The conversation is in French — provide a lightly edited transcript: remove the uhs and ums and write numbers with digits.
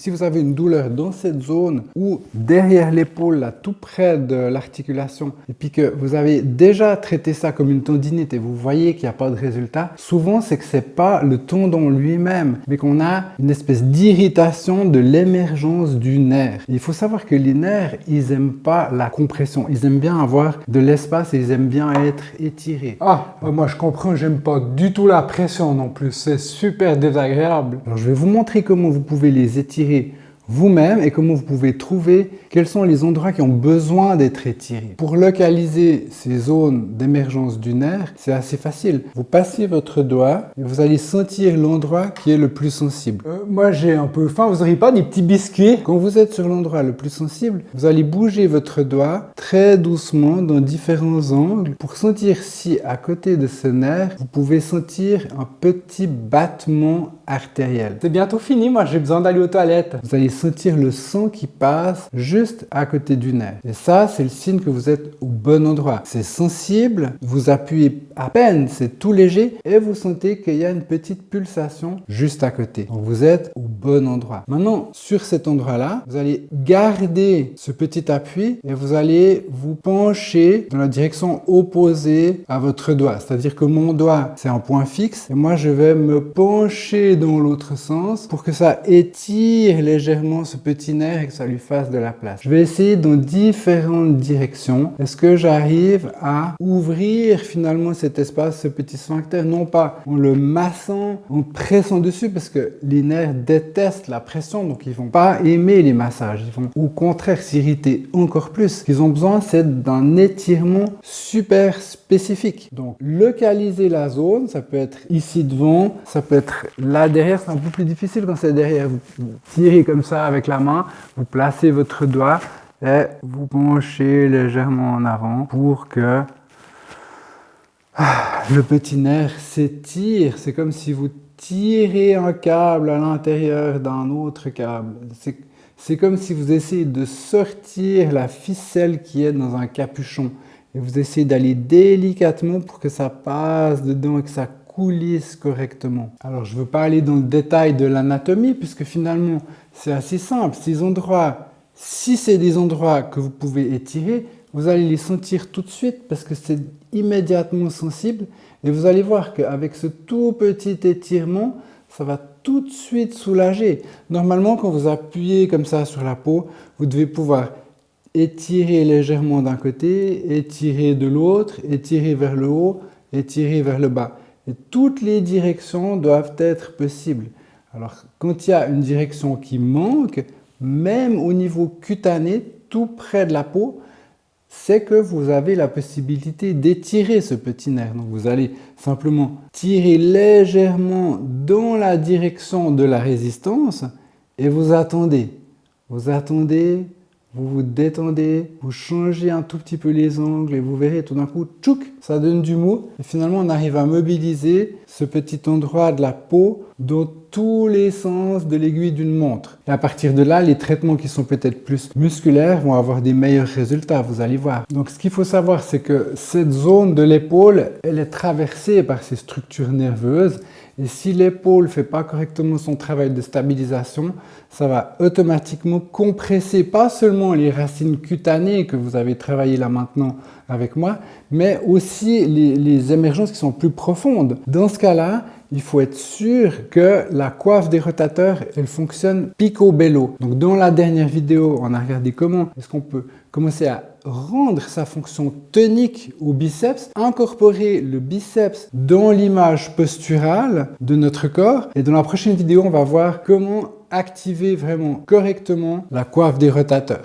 Si vous avez une douleur dans cette zone ou derrière l'épaule, là, tout près de l'articulation, et puis que vous avez déjà traité ça comme une tendinite et vous voyez qu'il n'y a pas de résultat, souvent c'est que c'est pas le tendon lui-même, mais qu'on a une espèce d'irritation de l'émergence du nerf. Et il faut savoir que les nerfs, ils aiment pas la compression, ils aiment bien avoir de l'espace et ils aiment bien être étirés. Ah, moi je comprends, j'aime pas du tout la pression non plus, c'est super désagréable. Alors je vais vous montrer comment vous pouvez les étirer vous-même et comment vous pouvez trouver quels sont les endroits qui ont besoin d'être étirés. Pour localiser ces zones d'émergence du nerf, c'est assez facile. Vous passez votre doigt et vous allez sentir l'endroit qui est le plus sensible. Moi j'ai un peu faim, vous n'auriez pas des petits biscuits? Quand vous êtes sur l'endroit le plus sensible, vous allez bouger votre doigt très doucement dans différents angles pour sentir si à côté de ce nerf, vous pouvez sentir un petit battement artériel. C'est bientôt fini, moi j'ai besoin d'aller aux toilettes. Vous allez sentir le sang qui passe juste à côté du nerf. Et ça, c'est le signe que vous êtes au bon endroit. C'est sensible, vous appuyez à peine, c'est tout léger et vous sentez qu'il y a une petite pulsation juste à côté. Donc vous êtes au bon endroit. Maintenant, sur cet endroit-là, vous allez garder ce petit appui et vous allez vous pencher dans la direction opposée à votre doigt. C'est-à-dire que mon doigt, c'est un point fixe et moi, je vais me pencher dans l'autre sens pour que ça étire légèrement ce petit nerf et que ça lui fasse de la place. Je vais essayer dans différentes directions. Est-ce que j'arrive à ouvrir finalement cet espace, ce petit sphincter, non pas en le massant, en pressant dessus, parce que les nerfs détestent la pression, donc ils vont pas aimer les massages. Ils vont au contraire s'irriter encore plus. Ce qu'ils ont besoin, c'est d'un étirement super spécifique. Donc localiser la zone, ça peut être ici devant, ça peut être là derrière, c'est un peu plus difficile quand c'est derrière. Vous tirez comme ça avec la main, vous placez votre doigt et vous penchez légèrement en avant pour que le petit nerf s'étire. C'est comme si vous tirez un câble à l'intérieur d'un autre câble. C'est comme si vous essayez de sortir la ficelle qui est dans un capuchon et vous essayez d'aller délicatement pour que ça passe dedans et que ça coulisse correctement. Alors je ne veux pas aller dans le détail de l'anatomie puisque finalement c'est assez simple. Ces endroits, si c'est des endroits que vous pouvez étirer, vous allez les sentir tout de suite parce que c'est immédiatement sensible et vous allez voir qu'avec ce tout petit étirement, ça va tout de suite soulager. Normalement, quand vous appuyez comme ça sur la peau, vous devez pouvoir étirer légèrement d'un côté, étirer de l'autre, étirer vers le haut, étirer vers le bas. Et toutes les directions doivent être possibles. Alors, quand il y a une direction qui manque, même au niveau cutané, tout près de la peau, c'est que vous avez la possibilité d'étirer ce petit nerf. Donc, vous allez simplement tirer légèrement dans la direction de la résistance et vous attendez. Vous attendez, vous vous détendez, vous changez un tout petit peu les angles et vous verrez tout d'un coup, tchouk, ça donne du mou. Et finalement, on arrive à mobiliser ce petit endroit de la peau dans tous les sens de l'aiguille d'une montre. Et à partir de là, les traitements qui sont peut-être plus musculaires vont avoir des meilleurs résultats, vous allez voir. Donc ce qu'il faut savoir, c'est que cette zone de l'épaule, elle est traversée par ces structures nerveuses. Et si l'épaule ne fait pas correctement son travail de stabilisation, ça va automatiquement compresser pas seulement les racines cutanées que vous avez travaillées là maintenant avec moi, mais aussi les émergences qui sont plus profondes. Dans ce cas-là, il faut être sûr que la coiffe des rotateurs, elle fonctionne picobello. Donc dans la dernière vidéo, on a regardé comment est-ce qu'on peut commencer à rendre sa fonction tonique au biceps, incorporer le biceps dans l'image posturale de notre corps. Et dans la prochaine vidéo, on va voir comment activer vraiment correctement la coiffe des rotateurs.